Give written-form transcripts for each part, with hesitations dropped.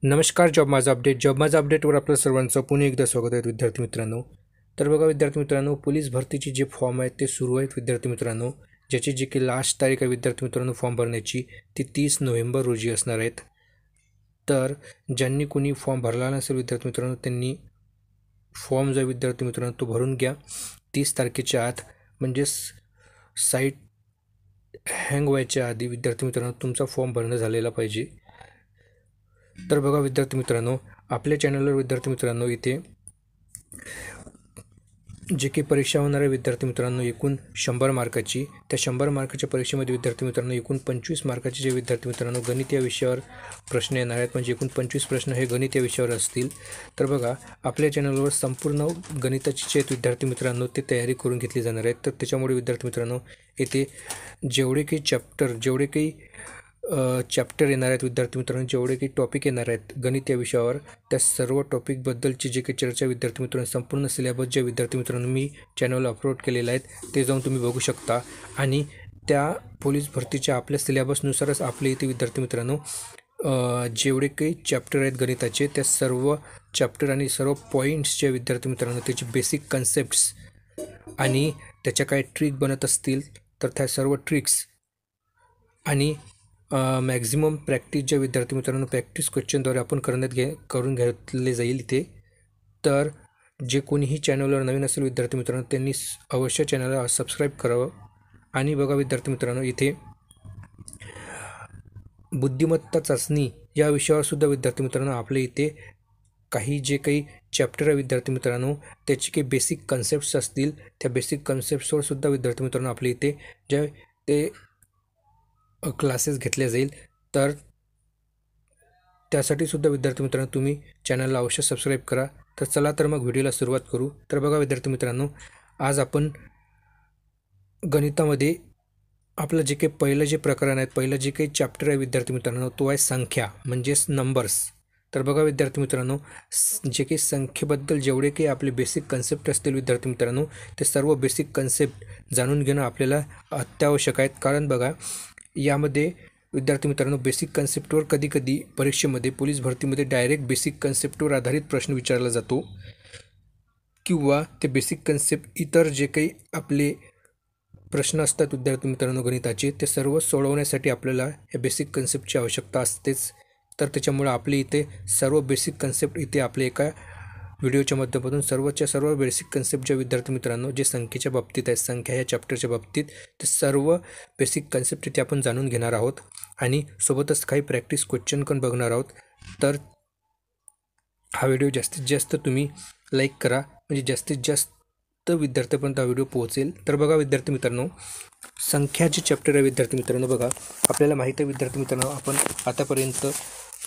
नमस्कार. जॉब माझा अपडेटवर आपलं सर्वांचं पुन्हा एकदा स्वागत आहे विद्यार्थी मित्रांनो. तर बघा विद्यार्थी मित्रांनो, पोलीस भरतीचे जे फॉर्म आहेत ते सुरू आहेत विद्यार्थी मित्रांनो. ज्याची जी की लास्ट तारीख आहे विद्यार्थी मित्रांनो फॉर्म भरण्याची, ती 30 नोव्हेंबर रोजी असणार आहेत. तर ज्यांनी कोणी फॉर्म भरला नसेल विद्यार्थी मित्रांनो, त्यांनी फॉर्म जो आहे विद्यार्थी मित्रांनो तो भरून घ्या 30 तारखेच्या आत. म्हणजेच साईट हँग व्हायच्या आधी विद्यार्थी मित्रांनो तुमचा फॉर्म भरणं झालेला पाहिजे. तर बघा विद्यार्थी मित्रांनो, आपल्या चॅनलवर विद्यार्थी मित्रांनो इथे जे काही परीक्षा होणार आहे विद्यार्थी मित्रांनो एकूण 100 मार्काची, त्या 100 मार्काच्या परीक्षेमध्ये विद्यार्थी मित्रांनो एकूण 25 मार्काचे जे विद्यार्थी मित्रांनो गणित या विषयावर प्रश्न येणार आहेत. म्हणजे एकूण 25 प्रश्न हे गणित या विषयावर असतील. तर बघा आपल्या चॅनलवर संपूर्ण गणिताचे जे विद्यार्थी मित्रांनो ते तयारी करून घेतली जाणार आहेत. तर त्याच्यामुळे विद्यार्थी मित्रांनो येथे जेवढे काही चॅप्टर येणार आहेत विद्यार्थी मित्रांनो, जेवढे काही टॉपिक येणार आहेत गणित या विषयावर, त्या सर्व टॉपिकबद्दलची जे काही चर्चा विद्यार्थी मित्रांनो, संपूर्ण सिलेबस जे विद्यार्थी मित्रांनो मी चॅनलला अपलोड केलेला आहेत ते जाऊन तुम्ही बघू शकता. आणि त्या पोलीस भरतीच्या आपल्या सिलेबसनुसारच आपले इथे विद्यार्थी मित्रांनो जेवढे काही चॅप्टर आहेत गणिताचे, त्या सर्व चॅप्टर आणि सर्व पॉईंट्स जे विद्यार्थी मित्रांनो त्याचे बेसिक कन्सेप्ट्स आणि त्याच्या काय ट्रिक बनत असतील तर त्या सर्व ट्रिक्स आणि मॅक्झिमम प्रॅक्टिस ज्या विद्यार्थी मित्रांनो प्रॅक्टिस क्वेश्चनद्वारे आपण करून घेतले जाईल इथे. तर जे कोणीही चॅनलवर नवीन असेल विद्यार्थी मित्रांनो त्यांनी अवश्य चॅनलला सबस्क्राईब करावं. आणि बघा विद्यार्थी मित्रांनो इथे बुद्धिमत्ता चाचणी या विषयावर सुद्धा विद्यार्थी मित्रांनो आपले इथे काही जे काही चॅप्टर आहे विद्यार्थी मित्रांनो त्याचे काही बेसिक कन्सेप्ट्स असतील, त्या बेसिक कन्सेप्ट्सवर सुद्धा विद्यार्थी मित्रांनो आपले इथे जे ते क्लासेस घेतले जाईल. तर त्यासाठी सुद्धा विद्यार्थी मित्रांनो तुम्ही चॅनलला अवश्य सबस्क्राईब करा. तर चला तर मग व्हिडिओला सुरुवात करू. तर बघा विद्यार्थी मित्रांनो, आज आपण गणितामध्ये आपलं जे काही पहिलं जे प्रकरण आहे, पहिलं जे काही चॅप्टर आहे विद्यार्थी मित्रांनो तो आहे संख्या म्हणजेच नंबर्स. तर बघा विद्यार्थी मित्रांनो, जे काही संख्येबद्दल जेवढे काही आपले बेसिक कन्सेप्ट असतील विद्यार्थी मित्रांनो ते सर्व बेसिक कन्सेप्ट जाणून घेणं आपल्याला अत्यावश्यक आहेत. कारण बघा यामध्ये विद्यार्थी मित्रांनो बेसिक कन्सेप्टवर कधी परीक्षेमध्ये पोलीस भरतीमध्ये डायरेक्ट बेसिक कन्सेप्टवर आधारित प्रश्न विचारला जातो, किंवा ते बेसिक कन्सेप्ट इतर जे काही आपले प्रश्न असतात विद्यार्थी मित्रांनो गणिताचे ते सर्व सोडवण्यासाठी आपल्याला या बेसिक कन्सेप्टची आवश्यकता असतेच. तर त्याच्यामुळे आपले इथे सर्व बेसिक कन्सेप्ट इथे आपल्या एका व्हिडिओच्या माध्यमातून सर्व बेसिक कन्सेप्ट ज्या विद्यार्थी मित्रांनो जे संख्येच्या बाबतीत आहेत, संख्या या चॅप्टरच्या बाबतीत, ते सर्व बेसिक कन्सेप्ट इथे आपण जाणून घेणार आहोत. आणि सोबतच काही प्रॅक्टिस क्वेश्चन पण बघणार आहोत. तर हा व्हिडिओ जास्तीत जास्त तुम्ही लाईक करा, म्हणजे जास्तीत जास्त विद्यार्थ्यापर्यंत हा व्हिडिओ पोहोचेल. तर बघा विद्यार्थी मित्रांनो, संख्याचे चॅप्टर आहे विद्यार्थी मित्रांनो. बघा आपल्याला माहिती आहे विद्यार्थी मित्रांनो, आपण आतापर्यंत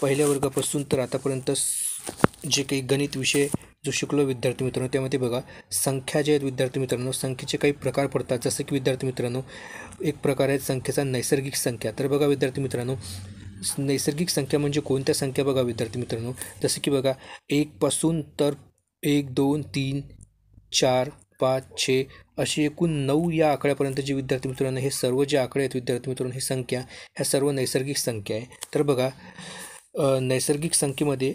पहिल्या वर्गापासून तर आतापर्यंत जे काही गणित विषय जो शिकलो विद्यार्थी मित्रांनो त्यामध्ये बघा संख्या जे आहेत विद्यार्थी मित्रांनो, संख्येचे काही प्रकार पडतात. जसं की विद्यार्थी मित्रांनो एक प्रकार आहे संख्येचा नैसर्गिक संख्या. तर बघा विद्यार्थी मित्रांनो, नैसर्गिक संख्या म्हणजे कोणत्या संख्या बघा विद्यार्थी मित्रांनो, जसं की बघा 1 पासून तर 1 2 3 4 5 6 अशी एकूण 9 या आकड्यापर्यंत जे विद्यार्थी मित्रांनो हे सर्व जे आकडे आहेत विद्यार्थी मित्रांनो ही संख्या ह्या सर्व नैसर्गिक संख्या आहे. तर बघा नैसर्गिक संख्येमध्ये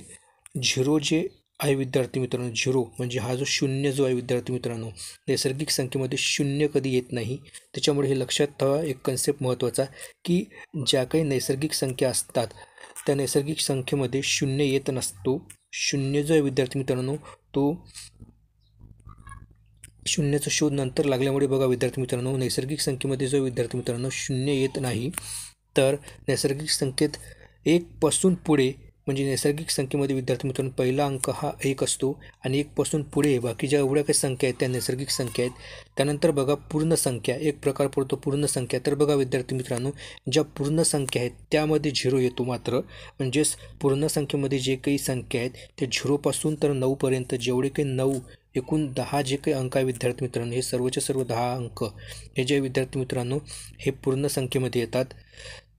झिरो जे आहे विद्यार्थी मित्रांनो, झिरो म्हणजे हा जो शून्य जो आहे विद्यार्थी मित्रांनो, नैसर्गिक संख्येमध्ये शून्य कधी येत नाही. त्याच्यामुळे हे लक्षात ठेवा एक कन्सेप्ट महत्त्वाचा, की ज्या काही नैसर्गिक संख्या असतात त्या नैसर्गिक संख्येमध्ये शून्य येत नसतो. शून्य जो आहे विद्यार्थी मित्रांनो तो शून्याचा शोध नंतर लागल्यामुळे बघा विद्यार्थी मित्रांनो नैसर्गिक संख्येमध्ये जो विद्यार्थी मित्रांनो शून्य येत नाही. तर नैसर्गिक संख्येत 1 पासून पुढे म्हणजे नैसर्गिक संख्येमध्ये विद्यार्थी मित्रांनो पहिला अंक हा 1 असतो आणि 1 पासून पुढे बाकी ज्या एवढ्या काही संख्या आहेत त्या नैसर्गिक संख्या आहेत. त्यानंतर बघा पूर्ण संख्या एक प्रकार पडतो पूर्ण संख्या. तर बघा विद्यार्थी मित्रांनो ज्या पूर्ण संख्या आहेत त्यामध्ये झिरो येतो. मात्र म्हणजेच पूर्ण संख्येमध्ये जे काही संख्या आहेत ते झिरोपासून तर 9पर्यंत जेवढे काही 9 एकूण 10 जे काही अंक आहे विद्यार्थी मित्रांनो हे सर्वच्या सर्व 10 अंक हे जे विद्यार्थी मित्रांनो हे पूर्ण संख्येमध्ये येतात.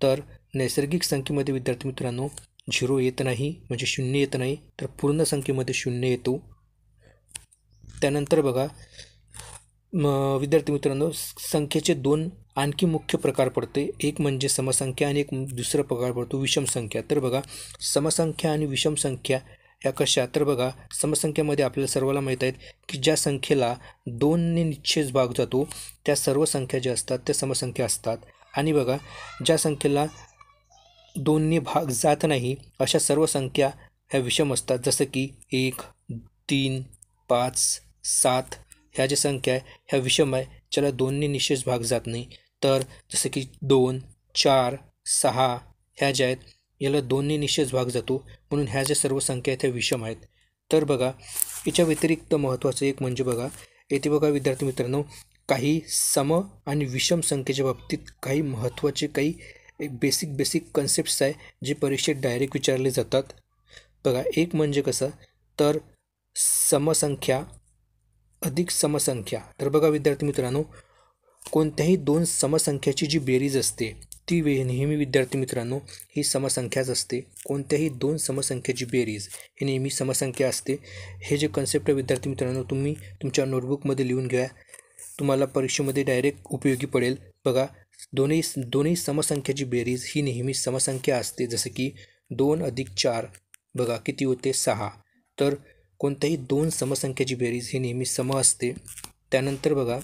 तर नैसर्गिक संख्येमध्ये विद्यार्थी मित्रांनो झिरो येत नाही म्हणजे शून्य येत नाही, तर पूर्ण संख्येमध्ये शून्य येतो. त्यानंतर बघा विद्यार्थी मित्रांनो, संख्येचे दोन आणखी मुख्य प्रकार पडते. एक म्हणजे समसंख्या आणि एक दुसरा प्रकार पडतो विषम संख्या. तर बघा, समसंख्या आणि विषम संख्या या कशा? तर बघा, समसंख्यामध्ये आपल्याला सर्वांना माहीत आहेत की ज्या संख्येला 2ने निश्चित भाग जातो त्या सर्व संख्या ज्या असतात त्या समसंख्या असतात. आणि बघा, ज्या संख्येला 2ने भाग जात नाही अशा सर्व संख्या ह्या विषम असतात. जसं की 1, 3, 5, 7 ह्या ज्या संख्या आहे ह्या विषम आहे, ज्याला 2ने निश्चित भाग जात नाही. तर जसं की 2, 4, 6 ह्या ज्या आहेत याला 2ने निश्चित भाग जातो, म्हणून ह्या ज्या सर्व संख्या आहेत त्या विषम आहेत. तर बघा, याच्या व्यतिरिक्त महत्त्वाचं एक म्हणजे बघा, येथे बघा विद्यार्थी मित्रांनो, काही सम आणि विषम संख्येच्या बाबतीत काही महत्त्वाचे काही एक बेसिक कन्सेप्ट्स आहे जे परीक्षेत डायरेक्ट विचारले जातात. बघा, एक म्हणजे कसं, तर समसंख्या अधिक समसंख्या. तर बघा विद्यार्थी मित्रांनो, कोणत्याही दोन समसंख्याची जी बेरीज असते ती नेहमी विद्यार्थी मित्रांनो ही समसंख्याच असते. कोणत्याही दोन समसंख्याची बेरीज ही नेहमी समसंख्या असते. हे जे कन्सेप्ट आहे विद्यार्थी मित्रांनो, तुम्ही तुमच्या नोटबुकमध्ये लिहून घ्या, तुम्हाला परीक्षेमध्ये डायरेक्ट उपयोगी पडेल. बघा, दोन्ही समसंख्याची बेरीज ही नेहमी समसंख्या असते. जसं की 2 अधिक 4 बघा किती होते 6. तर कोणत्याही दोन समसंख्याची बेरीज ही नेहमी सम असते. त्यानंतर बघा,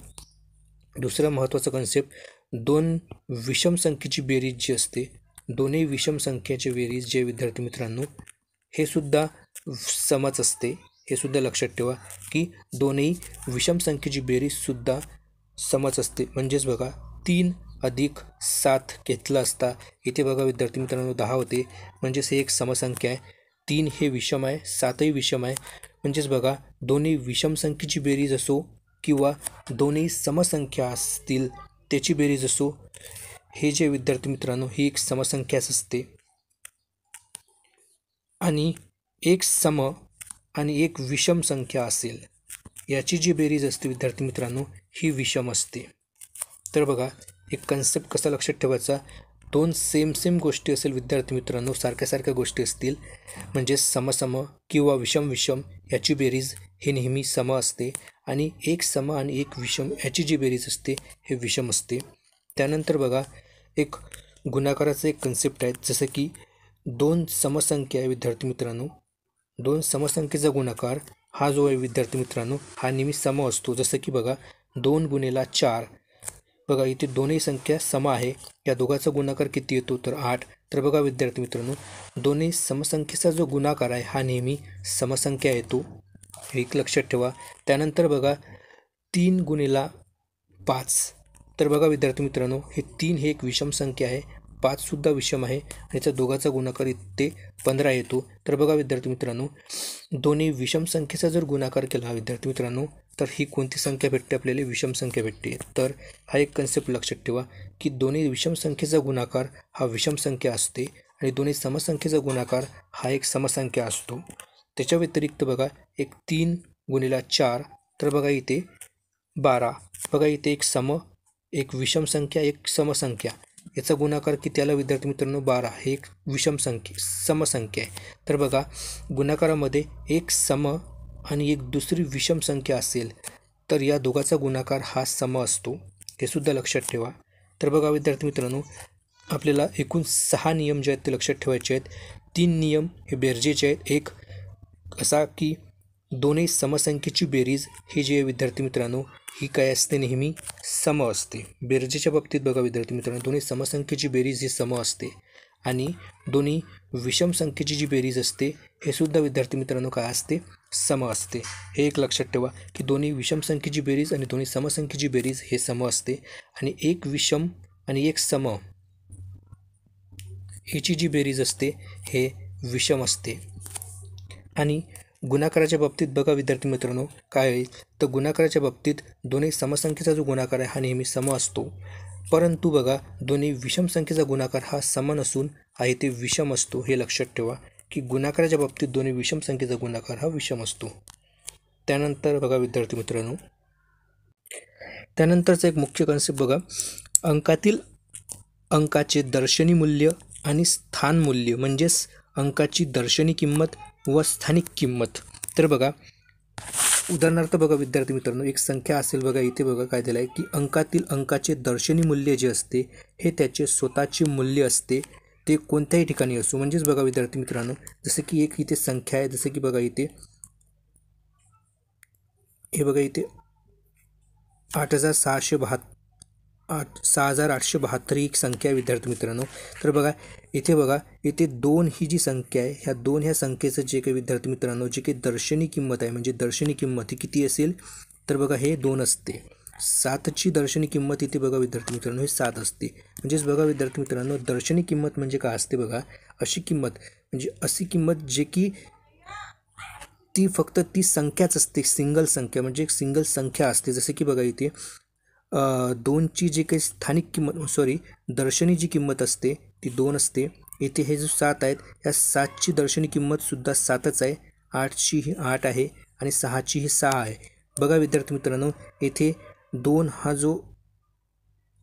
दुसरा महत्त्वाचा कन्सेप्ट, दोन विषम संख्येची बेरीज जी असते, दोन्ही विषम संख्येची बेरीज जे विद्यार्थी मित्रांनो हे सुद्धा समच असते. हे सुद्धा लक्षात ठेवा की दोन्ही विषम संख्येची बेरीजसुद्धा समच असते. म्हणजेच बघा, 3 अधिक 7 घेतला असता इथे बघा विद्यार्थी मित्रांनो 10 होते, म्हणजेच हे एक समसंख्या आहे. 3 हे विषम आहे, 7ही विषम आहे. म्हणजेच बघा, दोन्ही विषम संख्येची बेरीज असो किंवा दोन्ही समसंख्या असतील त्याची बेरीज असो, हे जे विद्यार्थी मित्रांनो ही एक समसंख्याच असते. आणि एक सम आणि एक विषम संख्या असेल याची जी बेरीज असते विद्यार्थी मित्रांनो ही विषम असते. तर बघा, एक कन्सेप्ट कसा लक्षात ठेवायचा, दोन सेम गोष्टी असेल विद्यार्थी मित्रांनो, सारख्या गोष्टी असतील म्हणजे समसम किंवा विषम याची बेरीज ही नेहमी सम असते. आणि एक सम आणि एक विषम याची जी बेरीज असते हे विषम असते. त्यानंतर बघा, एक गुणाकाराचं एक कन्सेप्ट आहे. जसं की दोन समसंख्या आहे विद्यार्थी मित्रांनो, दोन समसंख्येचा गुणाकार हा जो आहे विद्यार्थी मित्रांनो हा नेहमी सम असतो. जसं की बघा, 2 गुणिले 4 बघा, इथे दोन्ही संख्या सम आहे, या दोघांचा गुणाकार किती येतो तर 8. तर बघा विद्यार्थी मित्रांनो, दोन्ही समसंख्येचा जो गुणाकार आहे हा नेहमी समसंख्या येतो, हे एक लक्षात ठेवा. त्यानंतर बघा, 3 गुणिले 5. तर बघा विद्यार्थी मित्रांनो, हे 3 हे एक विषम संख्या आहे, 5सुद्धा विषम आहे आणि याचा दोघांचा गुणाकार इथे 15 येतो. तर बघा विद्यार्थी मित्रांनो, दोन्ही विषम संख्येचा जर गुणाकार केला विद्यार्थी मित्रांनो तर ही कोणती संख्या भेटते आपल्याला, विषम संख्या भेटते. तर हा एक कन्सेप्ट लक्षात ठेवा की दोन्ही विषम संख्येचा गुणाकार हा विषम संख्या असते आणि दोन्ही समसंख्येचा गुणाकार हा एक समसंख्या असतो. त्याच्या व्यतिरिक्त बघा, एक 3 गुणिले 4 तर बघा इथे 12. बघा, इथे एक एक विषम संख्या एक समसंख्या, याचा गुणाकार किती आला विद्यार्थी मित्रांनो 12. हे एक विषम समसंख्या आहे. तर बघा, गुणाकारामध्ये एक सम आणि एक दुसरी विषम संख्या असेल तर या दोघांचा गुणाकार हा सम असतो, हे सुद्धा लक्षात ठेवा. तर बघा विद्यार्थी मित्रांनो, आपल्याला एकूण 6 नियम जे आहेत ते लक्षात ठेवायचे आहेत. 3 नियम हे बेरजेचे आहेत. एक असा की दोन्ही समसंख्येची बेरीज ही जी आहे विद्यार्थी मित्रांनो ही काय असते, नेहमी सम असते. बेरजेच्या बाबतीत बघा विद्यार्थी मित्रांनो, दोन्ही समसंख्येची बेरीज ही सम असते आणि दोन्ही विषम संख्येची जी बेरीज असते हे सुद्धा विद्यार्थी मित्रांनो काय असते, सम असते. हे एक लक्षात ठेवा की दोन्ही विषम संख्येची बेरीज आणि दोन्ही समसंख्येची बेरीज हे सम असते आणि एक विषम आणि एक सम ह्याची जी बेरीज असते हे विषम असते. आणि गुणाकाराच्या बाबतीत बघा विद्यार्थी मित्रांनो काय आहे, तर गुणाकाराच्या बाबतीत दोन्ही समसंख्येचा जो गुणाकार आहे हा नेहमी सम असतो, परंतु बघा दोन्ही विषम संख्येचा गुणाकार हा सम नसून आहे ते विषम असतो. हे लक्षात ठेवा की गुणाकाराच्या बाबतीत दोन्ही विषम संख्येचा गुणाकार हा विषम असतो. त्यानंतर बघा विद्यार्थी मित्रांनो, त्यानंतरचा एक मुख्य कन्सेप्ट बघा, अंकाचे दर्शनी मूल्य आणि स्थान मूल्य, म्हणजेच अंकाची दर्शनी किंमत व स्थानिक किंमत. तर बघा, उदाहरणार्थ बघा विद्यार्थी मित्रांनो, एक संख्या असेल बघा, इथे बघा काय दिलं आहे की अंकातील अंकाचे दर्शनी मूल्य जे असते हे त्याचे स्वतःचे मूल्य असते, ते कोणत्याही ठिकाणी असो. म्हणजेच बघा विद्यार्थी मित्रांनो, जसं की एक इथे संख्या आहे, जसं की बघा इथे हे बघा इथे 6,872 ही एक संख्या आहे विद्यार्थी मित्रांनो. तर बघा इथे 2 ही जी संख्या आहे, ह्या संख्येचं जे काही विद्यार्थी मित्रांनो जे काही दर्शनी किंमत आहे, म्हणजे दर्शनी किंमत ही किती असेल, तर बघा हे 2 असते. 7ची दर्शनी किंमत इथे बघा विद्यार्थी मित्रांनो हे 7 असते. म्हणजेच बघा विद्यार्थी मित्रांनो, दर्शनी किंमत म्हणजे काय असते बघा, अशी किंमत जे की ती फक्त ती संख्याच असते, सिंगल संख्या, म्हणजे एक सिंगल संख्या असते. जसं की बघा इथे 2ची जी काही स्थानिक किंमत दर्शनी जी किंमत असते ती 2 असते. इथे हे जो 7 आहेत, ह्या 7ची दर्शनी किंमतसुद्धा 7च आहे. 8ची ही 8 आहे आणि 6ची ही 6 आहे. बघा विद्यार्थी मित्रांनो, इथे 2 हा जो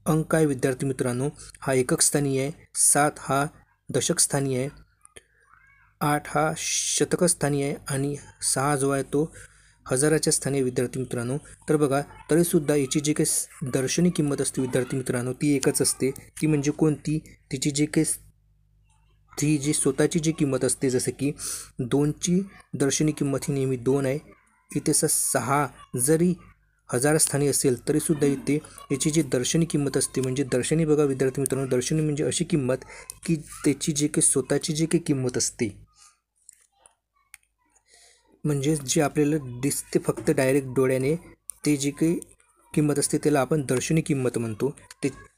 अंक आहे विद्यार्थी मित्रांनो हा एकक स्थानीय आहे, 7 हा दशक स्थानीय आहे, 8 हा शतक स्थानीय आहे आणि 6 जो आहे तो हजाराच्या स्थानी विद्यार्थी मित्रांनो. तर बघा तरीसुद्धा याची जी काही दर्शनी किंमत असते विद्यार्थी मित्रांनो ती एकच असते. ती म्हणजे कोणती, तिची ती जी स्वतःची जी किंमत असते, जसं की 2ची दर्शनी किंमत ही नेहमी 2 आहे. इथे 6 जरी हजार स्थानी असेल तरीसुद्धा इथे याची जी दर्शनी किंमत असते, म्हणजे दर्शनी बघा विद्यार्थी मित्रांनो, दर्शनी म्हणजे अशी किंमत की त्याची जी काही स्वतःची जी काही किंमत असते, म्हणजे जी आपल्याला दिसते फक्त डायरेक्ट डोळ्याने, ते जी काही किंमत असते त्याला आपण दर्शनी किंमत म्हणतो.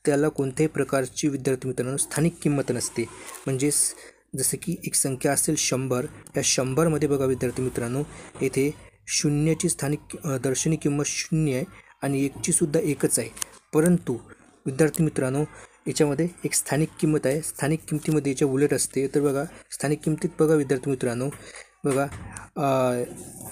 त्याला कोणत्याही प्रकारची विद्यार्थी मित्रांनो स्थानिक किंमत नसते. म्हणजेच जसं की एक संख्या असेल 100, या 100मध्ये बघा विद्यार्थी मित्रांनो इथे 0ची दर्शनी किंमत 0 आहे आणि 1ची सुद्धा एकच आहे. परंतु विद्यार्थी मित्रांनो याच्यामध्ये एक स्थानिक किंमत आहे. स्थानिक किंमतीमध्ये याच्या उलट असते. तर बघा स्थानिक किंमतीत बघा विद्यार्थी मित्रांनो, बघा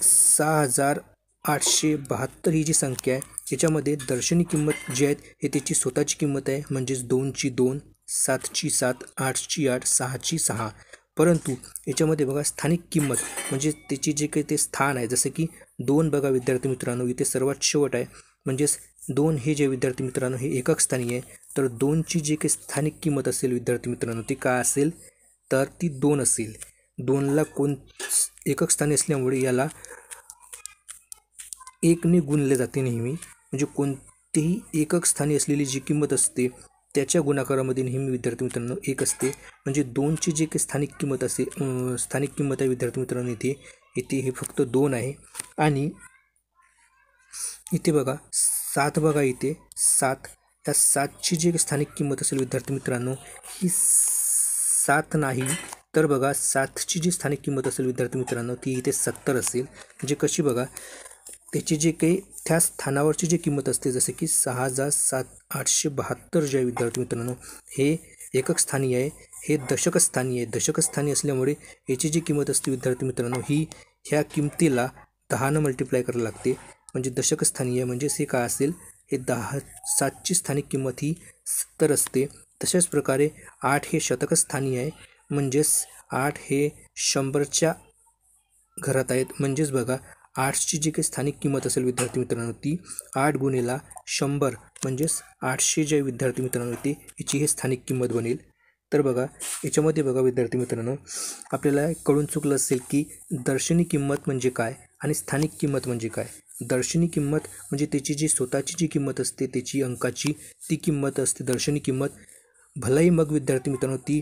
6,872 ही जी संख्या आहे याच्यामध्ये दर्शनी किंमत जी आहे हे त्याची स्वतःची किंमत आहे, म्हणजेच 2ची 2, 7ची 7, 8ची 8, 6ची 6. परंतु याच्यामध्ये बघा स्थानिक किंमत म्हणजे त्याची जे काही ते स्थान आहे, जसं की 2 बघा विद्यार्थी मित्रांनो इथे सर्वात शेवट आहे. म्हणजेच 2 हे जे विद्यार्थी मित्रांनो हे एकक स्थानी आहे. तर 2ची जी काही स्थानिक किंमत असेल विद्यार्थी मित्रांनो ती काय असेल, तर ती 2 असेल. 2ला एकक स्थानी असल्यामुळे याला 1ने गुणले जाते नेहमी. म्हणजे कोणतेही एकक स्थानी असलेली जी किंमत असते त्याच्या गुणाकारामध्ये नेहमी विद्यार्थी मित्रांनो 1 असते. म्हणजे 2ची जी काही स्थानिक किंमत आहे विद्यार्थी मित्रांनो इथे हे फक्त 2 आहे. आणि इथे बघा 7 बघा इथे 7, या 7ची जी स्थानिक किंमत असेल विद्यार्थी मित्रांनो ही 7 नाही, तर बघा 7ची जी स्थानिक किंमत असेल विद्यार्थी मित्रांनो ती इथे 70 असेल. म्हणजे कशी बघा त्याची जे काही त्या स्थानावरची जी किंमत असते, जसं की 6,872 जे आहे विद्यार्थी मित्रांनो हे एकक स्थानी आहे, हे दशक स्थानी आहे. दशक स्थानी असल्यामुळे याची जी किंमत असते विद्यार्थी मित्रांनो ही ह्या किमतीला 10ने मल्टिप्लाय करायला लागते. म्हणजे दशक स्थानी आहे, म्हणजेच हे काय असेल, हे 7ची स्थानिक किंमत ही 70 असते. तशाच प्रकारे 8 हे शतक स्थानी आहे, म्हणजेच 8 हे 100च्या घरात आहेत. म्हणजेच बघा 8ची जी काही स्थानिक किंमत असेल विद्यार्थी मित्रांनो ती 8 गुणिले 100 म्हणजेच 800 जे विद्यार्थी मित्रांनो ती याची ही स्थानिक किंमत बनेल. तर बघा याच्यामध्ये बघा विद्यार्थी मित्रांनो आपल्याला कळून चुकलं असेल की दर्शनी किंमत म्हणजे काय आणि स्थानिक किंमत म्हणजे काय. दर्शनी किंमत म्हणजे त्याची जी स्वतःची जी किंमत असते, त्याची अंकाची ती किंमत असते दर्शनी किंमत. भलाही मग विद्यार्थी मित्रांनो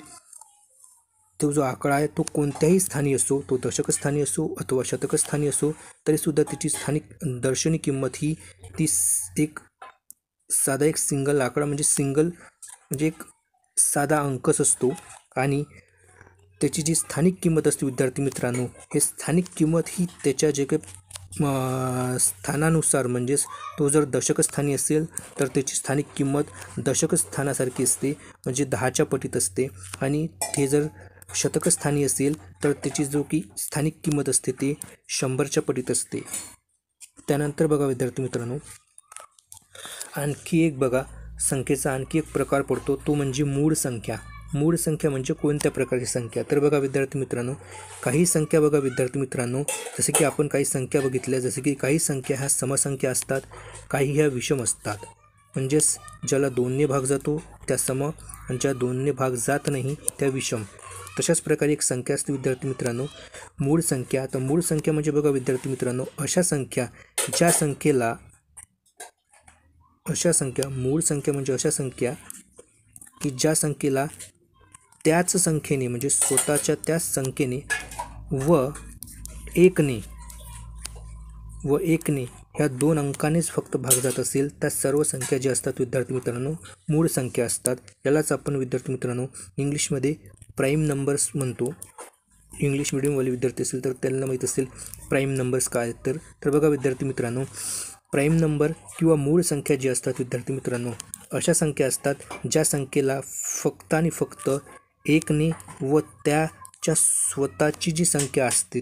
तो जो आकडा आहे तो कोणत्याही स्थानी असो, तो दशक स्थानी असो अथवा शतक स्थानी असो, तरीसुद्धा त्याची स्थानिक दर्शनी किंमत ही ती एक सिंगल आकडा म्हणजे एक साधा अंकच असतो. आणि त्याची जी स्थानिक किंमत असते विद्यार्थी मित्रांनो हे स्थानिक किंमत ही त्याच्या जे काही स्थानानुसार, म्हणजेच तो जर दशक स्थानी असेल तर त्याची स्थानिक किंमत दशक स्थानासारखी असते, म्हणजे 10च्या पटीत असते. आणि ते जर शतक स्थानी असेल तर त्याची जो की स्थानिक किंमत असते ते 100च्या पटीत असते. त्यानंतर बघा विद्यार्थी मित्रांनो आणखी एक बघा संख्येचा आणखी एक प्रकार पडतो, तो म्हणजे मूळ संख्या. मूळ संख्या म्हणजे कोणत्या प्रकारची संख्या? तर बघा विद्यार्थी मित्रांनो, काही संख्या बघा विद्यार्थी मित्रांनो, जसं की आपण काही संख्या बघितल्या, जसं की काही संख्या ह्या समसंख्या असतात, काही ह्या विषम असतात. म्हणजेच ज्याला 2ने भाग जातो त्या सम आणि ज्या 2ने भाग जात नाही त्या विषम. तशाच प्रकारे एक संख्या असते विद्यार्थी मित्रांनो, मूळ संख्या. तर मूळ संख्या म्हणजे बघा विद्यार्थी मित्रांनो, अशा संख्या ज्या संख्येला मूळ संख्या म्हणजे अशा संख्या की ज्या संख्येला त्याच संख्येने म्हणजे स्वतःच्या त्याच संख्येने व एकने ह्या 2 अंकानेच फक्त भाग जात असेल त्या सर्व संख्या ज्या असतात विद्यार्थी मित्रांनो मूळ संख्या असतात. यालाच आपण विद्यार्थी मित्रांनो इंग्लिशमध्ये प्राईम नंबर्स म्हणतो. इंग्लिश मिडियमवाले विद्यार्थी असेल तर त्यांना माहीत असेल प्राईम नंबर्स काय. तर बघा विद्यार्थी मित्रांनो, प्राईम नंबर किंवा मूळ संख्या जी असतात विद्यार्थी मित्रांनो, अशा संख्या असतात ज्या संख्येला फक्त आणि फक्त एकने व त्याच्या स्वतःची जी संख्या असते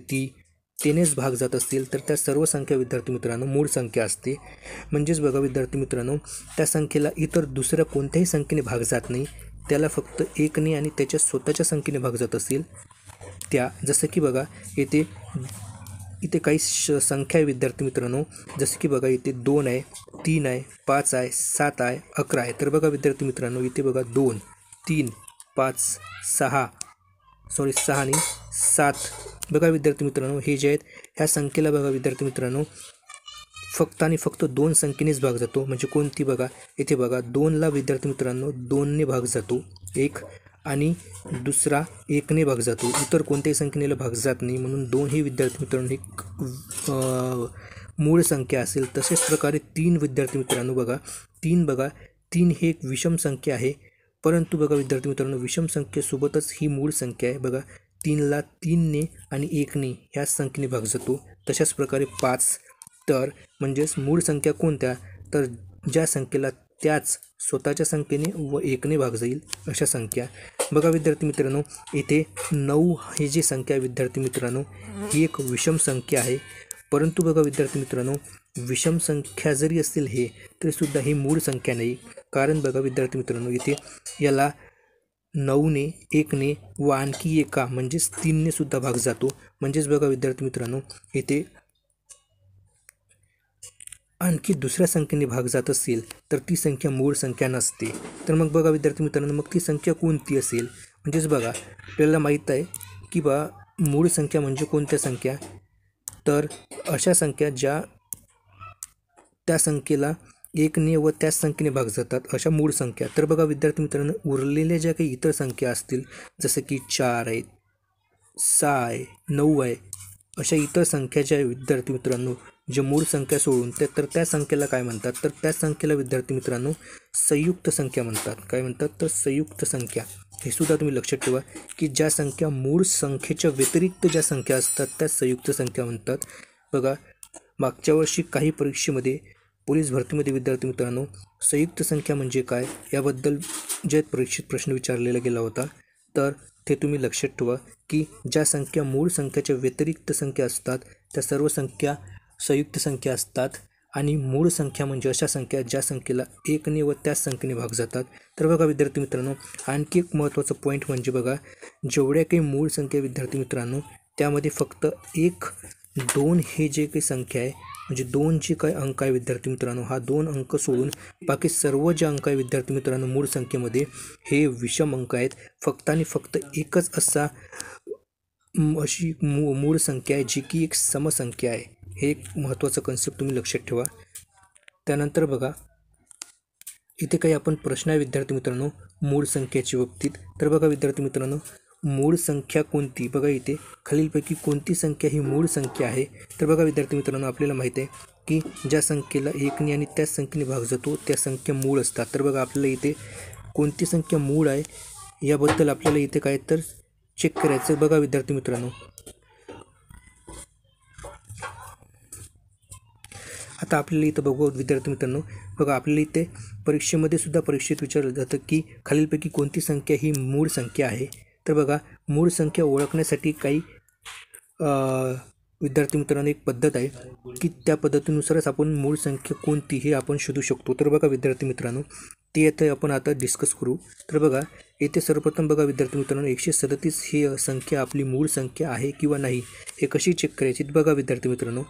तेनेच भाग जात असतील तर त्या सर्व संख्या विद्यार्थी मित्रांनो मूळ संख्या असते. म्हणजेच बघा विद्यार्थी मित्रांनो, त्या संख्येला इतर दुसऱ्या कोणत्याही संख्येने भाग जात नाही, त्याला फक्त एकने आणि त्याच्या स्वतःच्या संख्येने भाग जात असेल त्या. जसं की बघा इथे काही संख्या आहे विद्यार्थी मित्रांनो, जसं की बघा इथे 2 आहे, 3 आहे, 5 आहे, 7 आहे, 11 आहे. तर बघा विद्यार्थी मित्रांनो, इथे बघा 2, 3, 5, 6 आणि 7. बघा विद्यार्थी मित्रांनो, हे जे आहेत ह्या संख्येला बघा विद्यार्थी मित्रांनो फक्त आणि फक्त 2 संख्येनेच भाग जातो. म्हणजे कोणती बघा, इथे बघा 2ला विद्यार्थी मित्रांनो 2ने भाग जातो 1 आणि दुसरा 1ने भाग जातो. इतर कोणत्याही संख्येला भाग जात नाही, म्हणून 2 ही विद्यार्थी मित्रांनो ही मूळ संख्या असेल. तसेच प्रकारे 3 विद्यार्थी मित्रांनो बघा 3 ही एक विषम संख्या आहे, परंतु बघा विद्यार्थी मित्रांनो विषम संख्येसोबतच ही मूळ संख्या आहे. बघा 3ला 3ने आणि 1ने ह्याच संख्येने भाग जातो. तशाच प्रकारे 5 तर म्हणजेच मूळ संख्या कोणत्या, तर ज्या संख्येला त्याच स्वतःच्या संख्येने व 1ने भाग जाईल अशा संख्या. बघा विद्यार्थी मित्रांनो, इथे 9 ही जी संख्या आहे विद्यार्थी मित्रांनो ही एक विषम संख्या आहे, परंतु बघा विद्यार्थी मित्रांनो विषम संख्या जरी असेल हे तरीसुद्धा ही मूळ संख्या नाही. कारण बघा विद्यार्थी मित्रांनो इथे याला 9ने 1ने व आणखी एका म्हणजेच 3ने सुद्धा भाग जातो. म्हणजेच बघा विद्यार्थी मित्रांनो इथे आणखी दुसऱ्या संख्येने भाग जात असेल तर ती संख्या मूळ संख्या नसते. तर मग बघा विद्यार्थी मित्रांनो, मग ती संख्या कोणती असेल? म्हणजेच बघा आपल्याला माहीत आहे की मूळ संख्या म्हणजे कोणत्या संख्या, तर अशा संख्या ज्या त्या संख्येला 1ने व त्याच संख्येने भाग जातात अशा मूळ संख्या. तर बघा विद्यार्थी मित्रांनो, उरलेल्या ज्या काही इतर संख्या असतील जसं की 4 आहे, 6 आहे, 9 आहे, अशा इतर संख्या ज्या विद्यार्थी मित्रांनो जे मूळ संख्या सोडून त्या संख्येला काय म्हणतात, तर त्या संख्येला विद्यार्थी मित्रांनो संयुक्त संख्या म्हणतात. काय म्हणतात, तर संयुक्त संख्या. हे सुद्धा तुम्ही लक्षात ठेवा की ज्या संख्या मूळ संख्येच्या व्यतिरिक्त ज्या संख्या असतात त्या संयुक्त संख्या म्हणतात. बघा मागच्या वर्षी काही परीक्षेमध्ये पोलीस भरतीमध्ये विद्यार्थी मित्रांनो संयुक्त संख्या म्हणजे काय याबद्दल जे परीक्षेत प्रश्न विचारलेला गेला होता. तर ते तुम्ही लक्षात ठेवा की ज्या संख्या मूळ संख्येच्या व्यतिरिक्त संख्या असतात त्या सर्व संख्या संयुक्त संख्या असतात. आणि मूळ संख्या म्हणजे अशा संख्या ज्या संख्येला 1ने व त्याच संख्येने भाग जातात. तर बघा विद्यार्थी मित्रांनो, आणखी एक महत्त्वाचा पॉईंट म्हणजे बघा जेवढ्या काही मूळ संख्या विद्यार्थी मित्रांनो त्यामध्ये फक्त 1, 2 हे जे काही संख्या आहे म्हणजे 2 जे काही अंक आहे विद्यार्थी मित्रांनो, हा 2 अंक सोडून बाकी सर्व जे अंक आहे विद्यार्थी मित्रांनो मूळ संख्येमध्ये हे विषम अंक आहेत. फक्त आणि फक्त एकच अशी मूळ संख्या आहे जी की एक समसंख्या आहे. हे एक महत्त्वाचं कन्सेप्ट तुम्ही लक्षात ठेवा. त्यानंतर बघा इथे काही आपण प्रश्न आहे विद्यार्थी मित्रांनो मूळ संख्येच्या बाबतीत. तर बघा विद्यार्थी मित्रांनो, मूळ संख्या कोणती, बघा इथे खालीलपैकी कोणती संख्या ही मूळ संख्या आहे. तर बघा विद्यार्थी मित्रांनो, आपल्याला माहिती आहे की ज्या संख्येला 1ने आणि त्याच संख्येने भाग जातो त्या संख्या मूळ असतात. तर बघा आपल्याला इथे कोणती संख्या मूळ आहे याबद्दल आपल्याला इथे काय तर चेक करायचं. बघा विद्यार्थी मित्रांनो, आता आपल्याला इथं बघू विद्यार्थी मित्रांनो, बघा आपल्याला इथे परीक्षेत विचारलं जातं की खालीलपैकी कोणती संख्या ही मूळ संख्या आहे. तर बघा मूळ संख्या ओळखण्यासाठी काही विद्यार्थी मित्रांनो एक पद्धत आहे की त्या पद्धतीनुसारच आपण मूळ संख्या कोणती हे आपण शोधू शकतो. तर बघा विद्यार्थी मित्रांनो, ते येतं आपण आता डिस्कस करू. तर बघा येथे सर्वप्रथम बघा विद्यार्थी मित्रांनो 137 ही संख्या आपली मूळ संख्या आहे किंवा नाही हे कशी चेक करायची बघा विद्यार्थी मित्रांनो.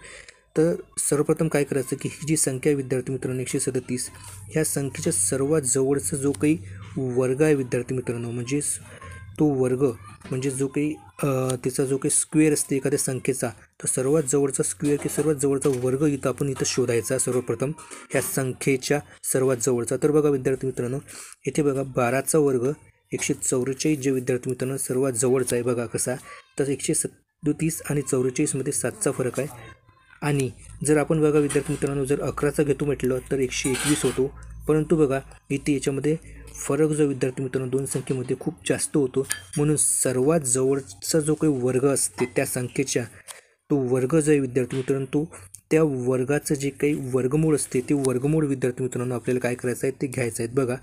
तर सर्वप्रथम काय करायचं की ही जी संख्या आहे विद्यार्थी मित्रांनो 137 ह्या संख्येच्या सर्वात जवळचा जो काही वर्ग आहे विद्यार्थी मित्रांनो म्हणजे तो वर्ग म्हणजे जो काही त्याचा जो काही स्क्वेअर असते एखाद्या संख्येचा तो सर्वात जवळचा स्क्वेअर की सर्वात जवळचा वर्ग आपण इथं शोधायचा सर्वप्रथम ह्या संख्येच्या सर्वात जवळचा. तर बघा विद्यार्थी मित्रांनो इथे बघा 12चा वर्ग 144 जे विद्यार्थी मित्रांनो सर्वात जवळचा आहे बघा कसा. तर 137 आणि 44मध्ये 7चा फरक आहे. आणि जर आपण बघा विद्यार्थी मित्रांनो जर 11चा घेतो म्हटलं तर 121 होतो. परंतु बघा इथे याच्यामध्ये फरक जो विद्यार्थी मित्रांनो दोन संख्येमध्ये खूप जास्त होतो. म्हणून सर्वात जवळचा जो काही वर्ग असते त्या संख्येच्या तो वर्ग जो आहे विद्यार्थी मित्रांनो तो त्या वर्गाचं जे काही वर्गमूळ असते ते वर्गमूळ विद्यार्थी मित्रांनो आपल्याला काय करायचं आहे ते घ्यायचं आहे. बघा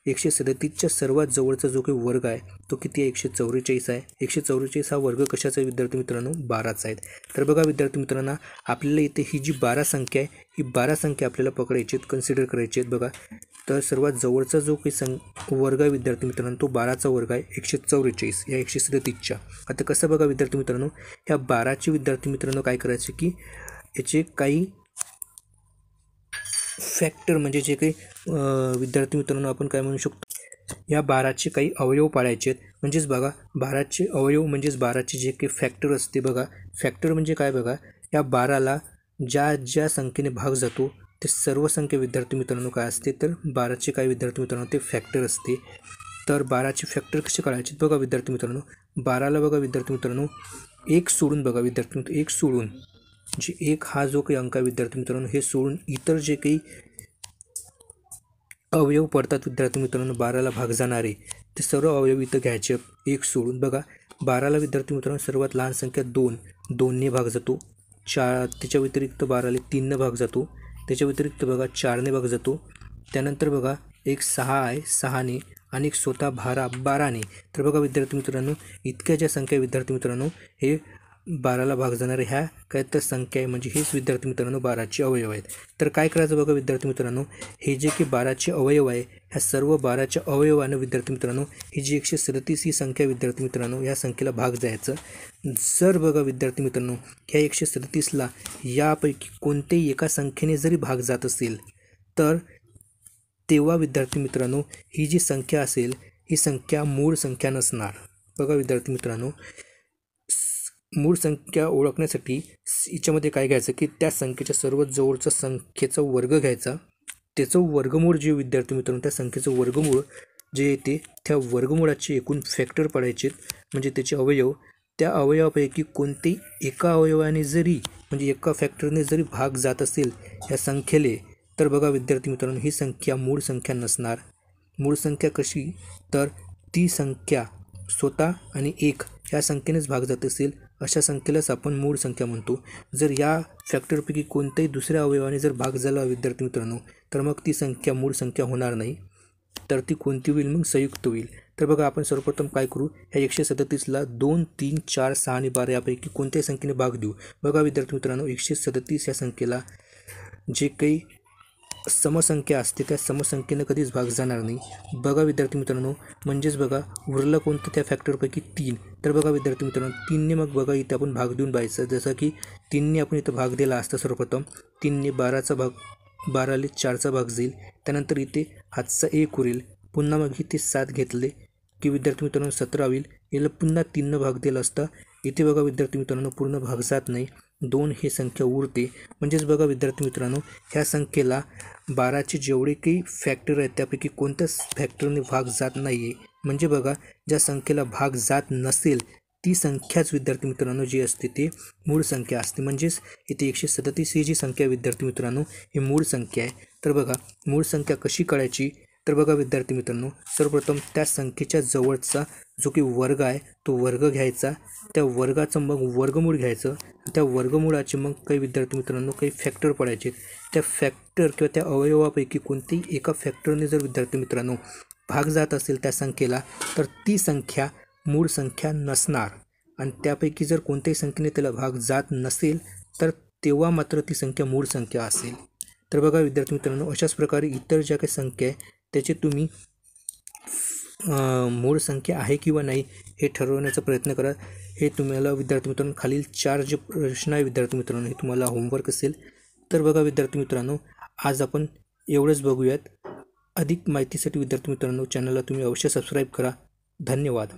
137च्या सर्वात जवळचा जो काही वर्ग आहे तो किती आहे 144 आहे. 144 हा वर्ग कशाचा आहे विद्यार्थी मित्रांनो 12चा आहे. तर बघा विद्यार्थी मित्रांनो आपल्याला इथे ही जी 12 संख्या आहे ही 12 संख्या आपल्याला पकडायची आहेत कन्सिडर करायची आहेत बघा. तर सर्वात जवळचा जो काही वर्ग आहे विद्यार्थी मित्रांनो तो 12चा वर्ग आहे 144 या 137च्या. आता कसं बघा विद्यार्थी मित्रांनो ह्या 12चे विद्यार्थी मित्रांनो काय करायचे की याचे काही फॅक्टर म्हणजे जे काही विद्यार्थी मित्रांनो आपण काय म्हणू शकतो या 12चे काही अवयव पाळायचे आहेत. म्हणजेच बघा 12चे अवयव म्हणजेच 12चे जे काही फॅक्टर असते बघा फॅक्टर म्हणजे काय बघा या 12ला ज्या संख्येने भाग जातो ते सर्व संख्या विद्यार्थी मित्रांनो काय असते तर 12चे काय विद्यार्थी मित्रांनो ते फॅक्टर असते. तर 12चे फॅक्टर कसे काढायचे बघा विद्यार्थी मित्रांनो 12ला बघा विद्यार्थी मित्रांनो एक सोडून बघा विद्यार्थी मित्रांनो एक सोडून जे एक हा जो काही अंक आहे विद्यार्थी मित्रांनो हे सोडून इतर जे काही अवयव पडतात विद्यार्थी मित्रांनो 12ला भाग जाणारे ते सर्व अवयव इथं घ्यायचे एक सोडून. बघा 12ला विद्यार्थी मित्रांनो सर्वात लहान संख्या 2ने भाग जातो. त्याच्या व्यतिरिक्त 12ला 3ने भाग जातो. त्याच्या व्यतिरिक्त बघा 4ने भाग जातो. त्यानंतर बघा एक 6 आहे 6ने आणि एक स्वतः 12ने. तर बघा विद्यार्थी मित्रांनो इतक्या ज्या संख्या विद्यार्थी मित्रांनो हे 12ला भाग जाणारे ह्या काय तर संख्या आहे म्हणजे हेच विद्यार्थी मित्रांनो 12चे अवयव आहेत. तर काय करायचं बघा विद्यार्थी मित्रांनो हे जे की 12चे अवयव आहे ह्या सर्व 12च्या अवयवानं विद्यार्थी मित्रांनो ही जी 137 ही संख्या विद्यार्थी मित्रांनो या संख्येला भाग जायचं. जर बघा विद्यार्थी मित्रांनो ह्या 137ला यापैकी कोणत्याही एका संख्येने जरी भाग जात असेल तर तेव्हा विद्यार्थी मित्रांनो ही जी संख्या असेल ही संख्या मूळ संख्या नसणार. बघा विद्यार्थी मित्रांनो मूळ संख्या ओळखण्यासाठी याच्यामध्ये काय घ्यायचं की त्या संख्येच्या सर्वात जवळचा संख्येचा वर्ग घ्यायचा त्याचं वर्गमूळ जे विद्यार्थी मित्रांनो त्या संख्येचं वर्गमूळ जे येते त्या वर्गमूळाचे एकूण फॅक्टर पडायचे म्हणजे त्याचे अवयव त्या अवयवापैकी कोणतेही एका अवयवाने जरी म्हणजे एका फॅक्टरने जरी भाग जात असेल ह्या संख्येले तर बघा विद्यार्थी मित्रांनो ही संख्या मूळ संख्या नसणार. मूळ संख्या कशी तर ती संख्या स्वतः आणि 1 ह्या संख्येनेच भाग जात असेल अशा संख्येलाच आपण मूळ संख्या म्हणतो. जर या फॅक्टरपैकी कोणत्याही दुसऱ्या अवयवाने जर भाग झाला विद्यार्थी मित्रांनो तर मग ती संख्या मूळ संख्या होणार नाही. तर ती कोणती होईल मग संयुक्त होईल. तर बघा आपण सर्वप्रथम काय करू ह्या 137ला 2, 3, 4, 6 आणि 12 यापैकी कोणत्याही संख्येने भाग देऊ. बघा विद्यार्थी मित्रांनो 137 या संख्येला जे काही समसंख्या असते त्या समसंख्येनं कधीच भाग जाणार नाही. बघा विद्यार्थी मित्रांनो म्हणजेच बघा उरलं कोणतं त्या फॅक्टरपैकी 3. तर बघा विद्यार्थी मित्रांनो 3ने मग बघा इथे आपण भाग देऊन पाहायचं जसं की 3ने आपण इथं भाग दिला असता सर्वप्रथम 3ने 12चा भाग 12ले 4चा भाग जाईल. त्यानंतर इथे हातचा 1 उरेल पुन्हा मग इथे 7 घेतले की विद्यार्थी मित्रांनो 17 होईल. याला पुन्हा 3ने भाग दिला असता इथे बघा विद्यार्थी मित्रांनो पूर्ण भाग जात नाही 2 ही संख्या उरते. म्हणजेच बघा विद्यार्थी मित्रांनो ह्या संख्येला 12चे जेवढे काही फॅक्टर आहेत त्यापैकी कोणत्याच फॅक्टरने भाग जात नाही आहे. म्हणजे बघा ज्या संख्येला भाग जात नसेल ती संख्याच विद्यार्थी मित्रांनो जी असते ते मूळ संख्या असते. म्हणजेच इथे 137 ही जी संख्या विद्यार्थी मित्रांनो ही मूळ संख्या आहे. तर बघा मूळ संख्या कशी कळायची तर बघा विद्यार्थी मित्रांनो सर्वप्रथम त्या संख्येच्या जवळचा जो काही वर्ग आहे तो वर्ग घ्यायचा त्या वर्गाचं मग वर्गमूळ घ्यायचं त्या वर्गमूळाचे मग काही विद्यार्थी मित्रांनो काही फॅक्टर पडायचे. त्या फॅक्टर किंवा त्या अवयवापैकी कोणत्याही एका फॅक्टरने जर विद्यार्थी मित्रांनो भाग जात असेल त्या संख्येला तर ती संख्या मूळ संख्या नसणार आणि त्यापैकी जर कोणत्याही संख्येने त्याला भाग जात नसेल तर तेव्हा मात्र ती संख्या मूळ संख्या असेल. तर बघा विद्यार्थी मित्रांनो अशाच प्रकारे इतर ज्या काही संख्या आहे त्याचे तुम्ही मूळ संख्या आहे किंवा नाही हे ठरवण्याचा प्रयत्न करा. हे तुम्हाला विद्यार्थी मित्रांनो खालील 4 जे प्रश्न आहे विद्यार्थी मित्रांनो हे तुम्हाला होमवर्क असेल. तर बघा विद्यार्थी मित्रांनो, आज आपण एवढंच बघूयात. अधिक माहितीसाठी विद्यार्थी मित्रांनो चॅनलला तुम्ही अवश्य सबस्क्राईब करा. धन्यवाद.